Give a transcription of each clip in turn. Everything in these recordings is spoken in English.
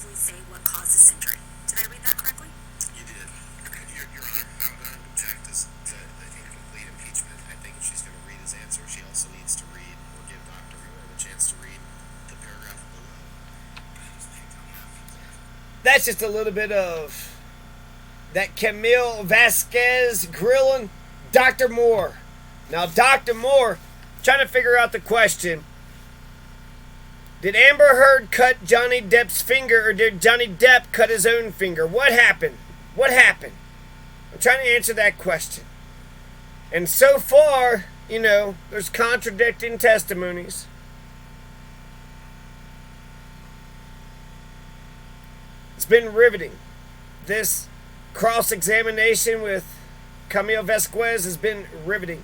definitively say what caused this injury. Did I read that correctly? You did. Your Honor, I'm going to object to the incomplete impeachment. I think if she's going to read his answer, she also needs to read or give Dr. Moore the chance to read the paragraph below. That's just a little bit of that Camille Vasquez grilling Dr. Moore. Now, Dr. Moore, trying to figure out the question. Did Amber Heard cut Johnny Depp's finger, or did Johnny Depp cut his own finger? What happened? What happened? I'm trying to answer that question. And so far, there's contradicting testimonies. It's been riveting. This cross-examination with Camille Vasquez has been riveting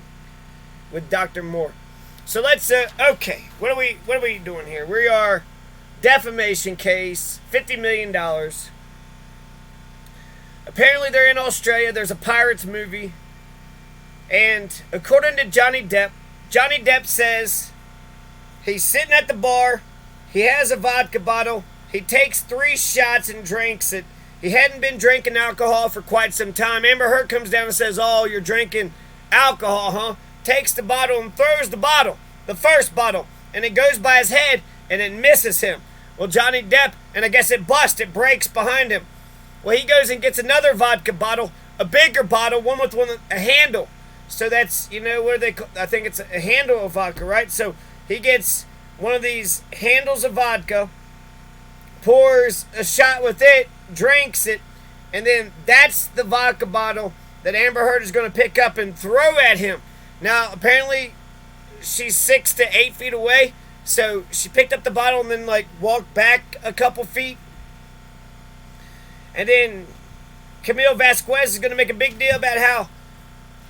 with Dr. Moore. So let's okay. What are we doing here? We are defamation case, $50 million. Apparently they're in Australia. There's a Pirates movie. And according to Johnny Depp says he's sitting at the bar. He has a vodka bottle. He takes 3 shots and drinks it. He hadn't been drinking alcohol for quite some time. Amber Heard comes down and says, "Oh, you're drinking alcohol, huh?" Takes the bottle and throws the bottle, the first bottle, and it goes by his head and it misses him. Well, Johnny Depp, and I guess it breaks behind him. Well, he goes and gets another vodka bottle, a bigger bottle, one with a handle. So that's, what they call, I think it's a handle of vodka, right? So he gets one of these handles of vodka, pours a shot with it, drinks it, and then that's the vodka bottle that Amber Heard is going to pick up and throw at him. Now, apparently, she's 6 to 8 feet away, so she picked up the bottle and then, walked back a couple feet. And then Camille Vasquez is going to make a big deal about how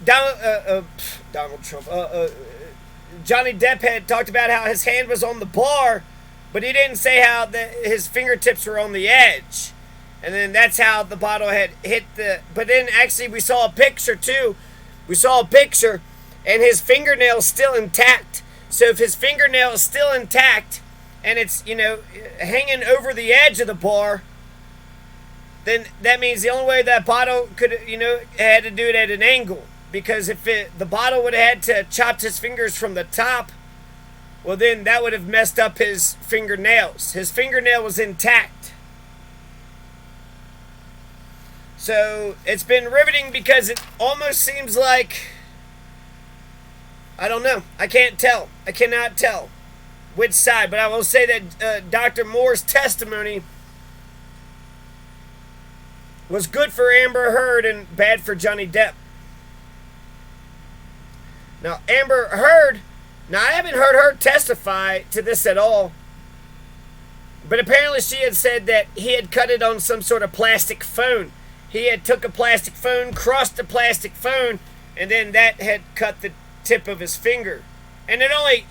Donald Trump, Johnny Depp had talked about how his hand was on the bar, but he didn't say how his fingertips were on the edge. And then that's how the bottle had hit the... But then actually we saw a picture too. We saw a picture and his fingernail's still intact. So if his fingernail is still intact and it's, hanging over the edge of the bar, then that means the only way that bottle could, had to do it at an angle. Because if the bottle would have had to chop his fingers from the top, well then that would have messed up his fingernails. His fingernail was intact. So it's been riveting because it almost seems like, I don't know. I can't tell. I cannot tell which side. But I will say that Dr. Moore's testimony was good for Amber Heard and bad for Johnny Depp. Now, Amber Heard, I haven't heard her testify to this at all. But apparently she had said that he had cut it on some sort of plastic phone. He had took a plastic phone, crushed the plastic phone, and then that had cut the tip of his finger. And it only,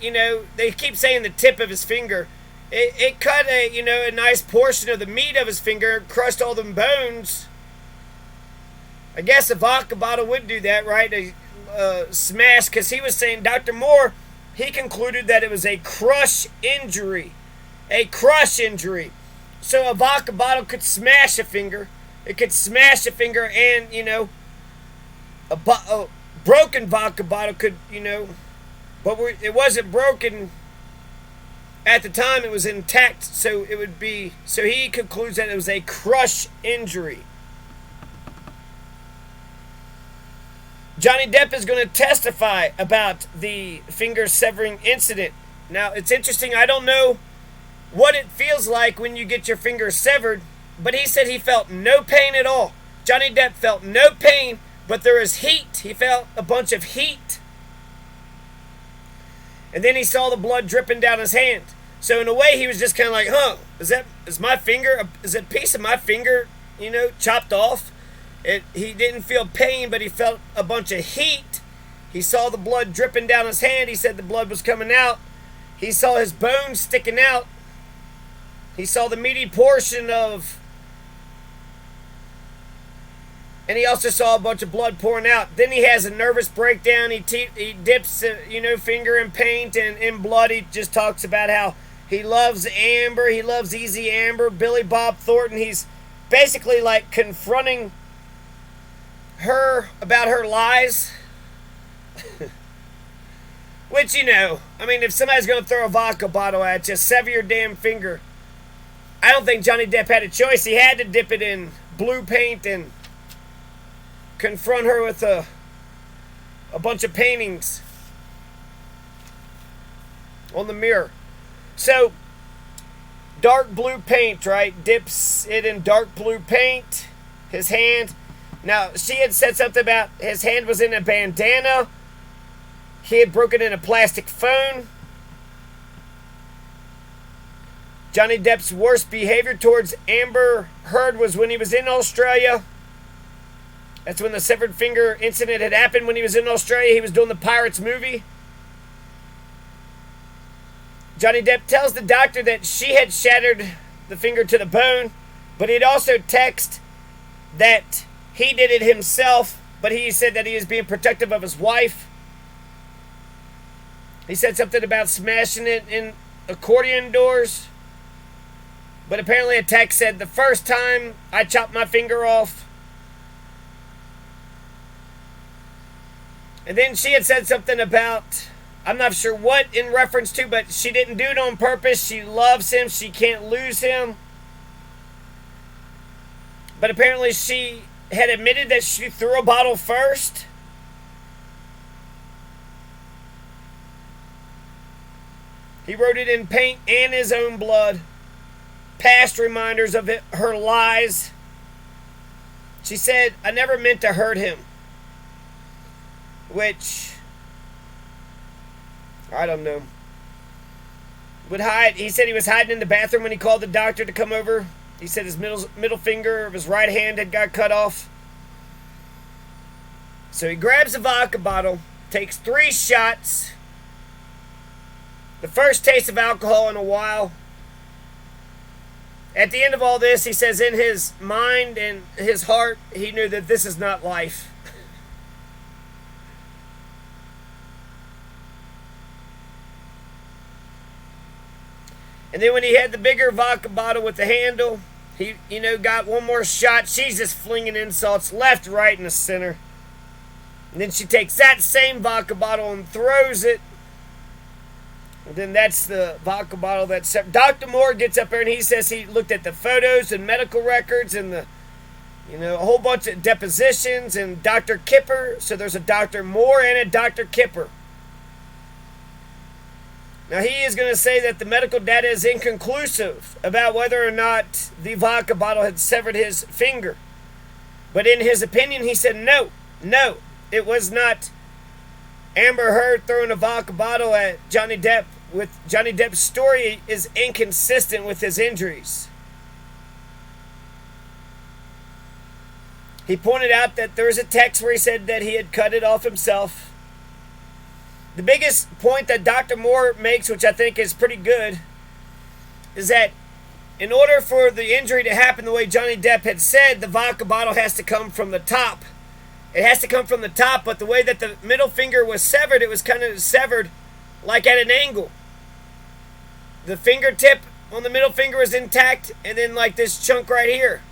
they keep saying the tip of his finger. It cut a nice portion of the meat of his finger, crushed all them bones. I guess a vodka bottle would do that, right? A smash, because he was saying, Dr. Moore, he concluded that it was a crush injury. A crush injury. So a vodka bottle could smash a finger. It could smash a finger and, a broken vodka bottle could, but it wasn't broken at the time. It was intact, so he concludes that it was a crush injury. Johnny Depp is going to testify about the finger severing incident. Now, it's interesting. I don't know what it feels like when you get your finger severed, but he said he felt no pain at all. Johnny Depp felt no pain, but there was heat. He felt a bunch of heat. And then he saw the blood dripping down his hand. So in a way, he was just kind of like, is my finger, is a piece of my finger, chopped off? He didn't feel pain, but he felt a bunch of heat. He saw the blood dripping down his hand. He said the blood was coming out. He saw his bones sticking out. He saw the meaty portion of... And he also saw a bunch of blood pouring out. Then he has a nervous breakdown. He dips, finger in paint and in blood. He just talks about how He loves Amber. He loves Easy Amber. Billy Bob Thornton. He's basically like confronting her about her lies. Which, I mean, if somebody's going to throw a vodka bottle at you, sever your damn finger. I don't think Johnny Depp had a choice. He had to dip it in blue paint and confront her with a bunch of paintings on the mirror. So, dark blue paint, right? Dips it in dark blue paint. His hand. Now, she had said something about his hand was in a bandana. He had broken in a plastic phone. Johnny Depp's worst behavior towards Amber Heard was when he was in Australia. That's when the severed finger incident had happened when he was in Australia. He was doing the Pirates movie. Johnny Depp tells the doctor that she had shattered the finger to the bone, but he'd also texted that he did it himself, but he said that he was being protective of his wife. He said something about smashing it in accordion doors. But apparently a text said, the first time I chopped my finger off. And then she had said something about, I'm not sure what in reference to, but she didn't do it on purpose. She loves him. She can't lose him. But apparently she had admitted that she threw a bottle first. He wrote it in paint and his own blood. Past reminders of her lies. She said, I never meant to hurt him. Which, I don't know. He said he was hiding in the bathroom when he called the doctor to come over. He said his middle finger of his right hand had got cut off. So he grabs a vodka bottle, takes 3 shots. The first taste of alcohol in a while. At the end of all this, he says in his mind and his heart, he knew that this is not life. And then when he had the bigger vodka bottle with the handle, he, got one more shot. She's just flinging insults left, right, and the center. And then she takes that same vodka bottle and throws it. And then that's the vodka bottle that's... Dr. Moore gets up there and he says he looked at the photos and medical records and a whole bunch of depositions and Dr. Kipper. So there's a Dr. Moore and a Dr. Kipper. Now he is going to say that the medical data is inconclusive about whether or not the vodka bottle had severed his finger. But in his opinion, he said no, it was not Amber Heard throwing a vodka bottle at Johnny Depp. With Johnny Depp's story is inconsistent with his injuries. He pointed out that there was a text where he said that he had cut it off himself. The biggest point that Dr. Moore makes, which I think is pretty good, is that in order for the injury to happen the way Johnny Depp had said, the vodka bottle has to come from the top. It has to come from the top, but the way that the middle finger was severed, it was kind of severed like at an angle. The fingertip on the middle finger was intact, and then like this chunk right here.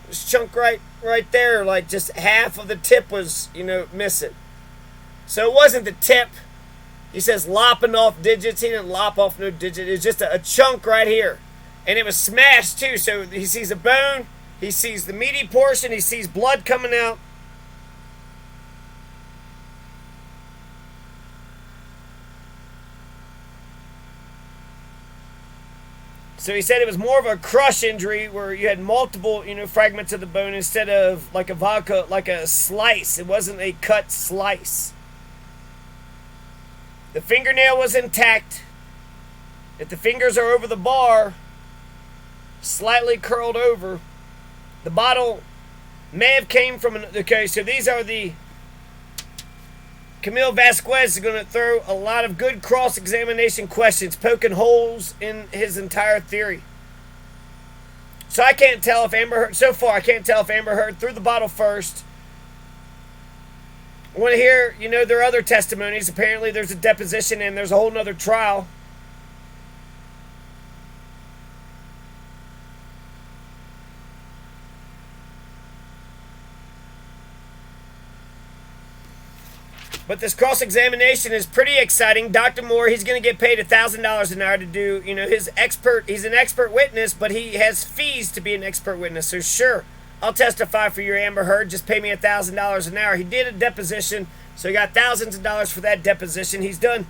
This chunk right there, like just half of the tip was, missing. So it wasn't the tip. He says lopping off digits. He didn't lop off no digit. It was just a chunk right here. And it was smashed too. So he sees a bone. He sees the meaty portion. He sees blood coming out. So he said it was more of a crush injury where you had multiple, fragments of the bone instead of like a slice. It wasn't a cut slice. The fingernail was intact. If the fingers are over the bar, slightly curled over, the bottle may have came from an... Okay, so these are the... Camille Vasquez is going to throw a lot of good cross-examination questions, poking holes in his entire theory. So I can't tell if Amber Heard... So far, I can't tell if Amber Heard threw the bottle first. I want to hear, their other testimonies. Apparently, there's a deposition and there's a whole nother trial. But this cross-examination is pretty exciting. Dr. Moore, he's going to get paid $1,000 an hour to do, he's an expert witness, but he has fees to be an expert witness. So sure, I'll testify for your Amber Heard. Just pay me $1,000 an hour. He did a deposition, so he got thousands of dollars for that deposition. He's done,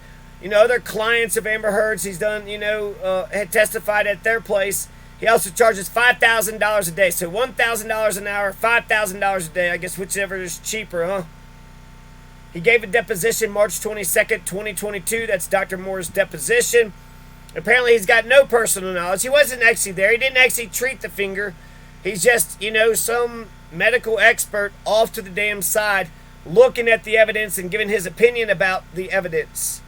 other clients of Amber Heard's. He's done, had testified at their place. He also charges $5,000 a day. So $1,000 an hour, $5,000 a day. I guess whichever is cheaper, huh? He gave a deposition March 22nd, 2022. That's Dr. Moore's deposition. Apparently, he's got no personal knowledge. He wasn't actually there. He didn't actually treat the finger. He's just, some medical expert off to the damn side looking at the evidence and giving his opinion about the evidence.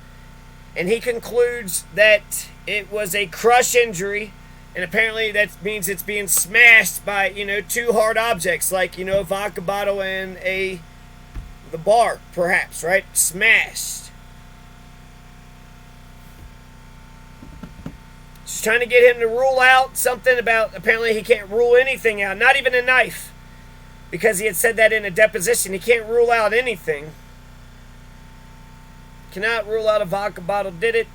And he concludes that it was a crush injury. And apparently that means it's being smashed by, two hard objects like, a vodka bottle and the bar, perhaps, right? Smashed. She's trying to get him to rule out something about, apparently he can't rule anything out, not even a knife, because he had said that in a deposition. He can't rule out anything. Cannot rule out a vodka bottle. Did it?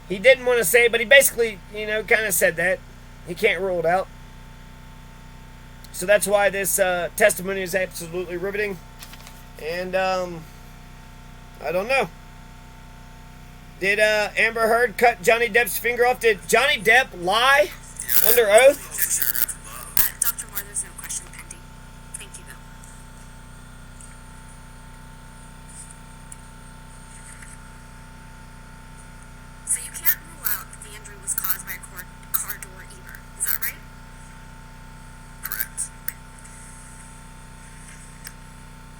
He didn't want to say it, but he basically, kind of said that. He can't rule it out. So that's why this testimony is absolutely riveting. And, I don't know. Did Amber Heard cut Johnny Depp's finger off? Did Johnny Depp lie under oath? Dr. Moore, there's no question pending. Thank you, though. So you can't rule out that the injury was caused by a car door either. Is that right? Correct.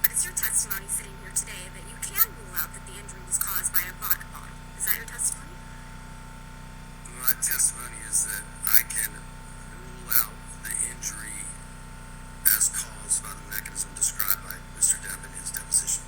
But it's your testimony sitting here today that you can rule out that the injury was caused by a vodka bottle. Is that your testimony? My testimony is that I can rule out the injury as caused by the mechanism described by Mr. Depp in his deposition.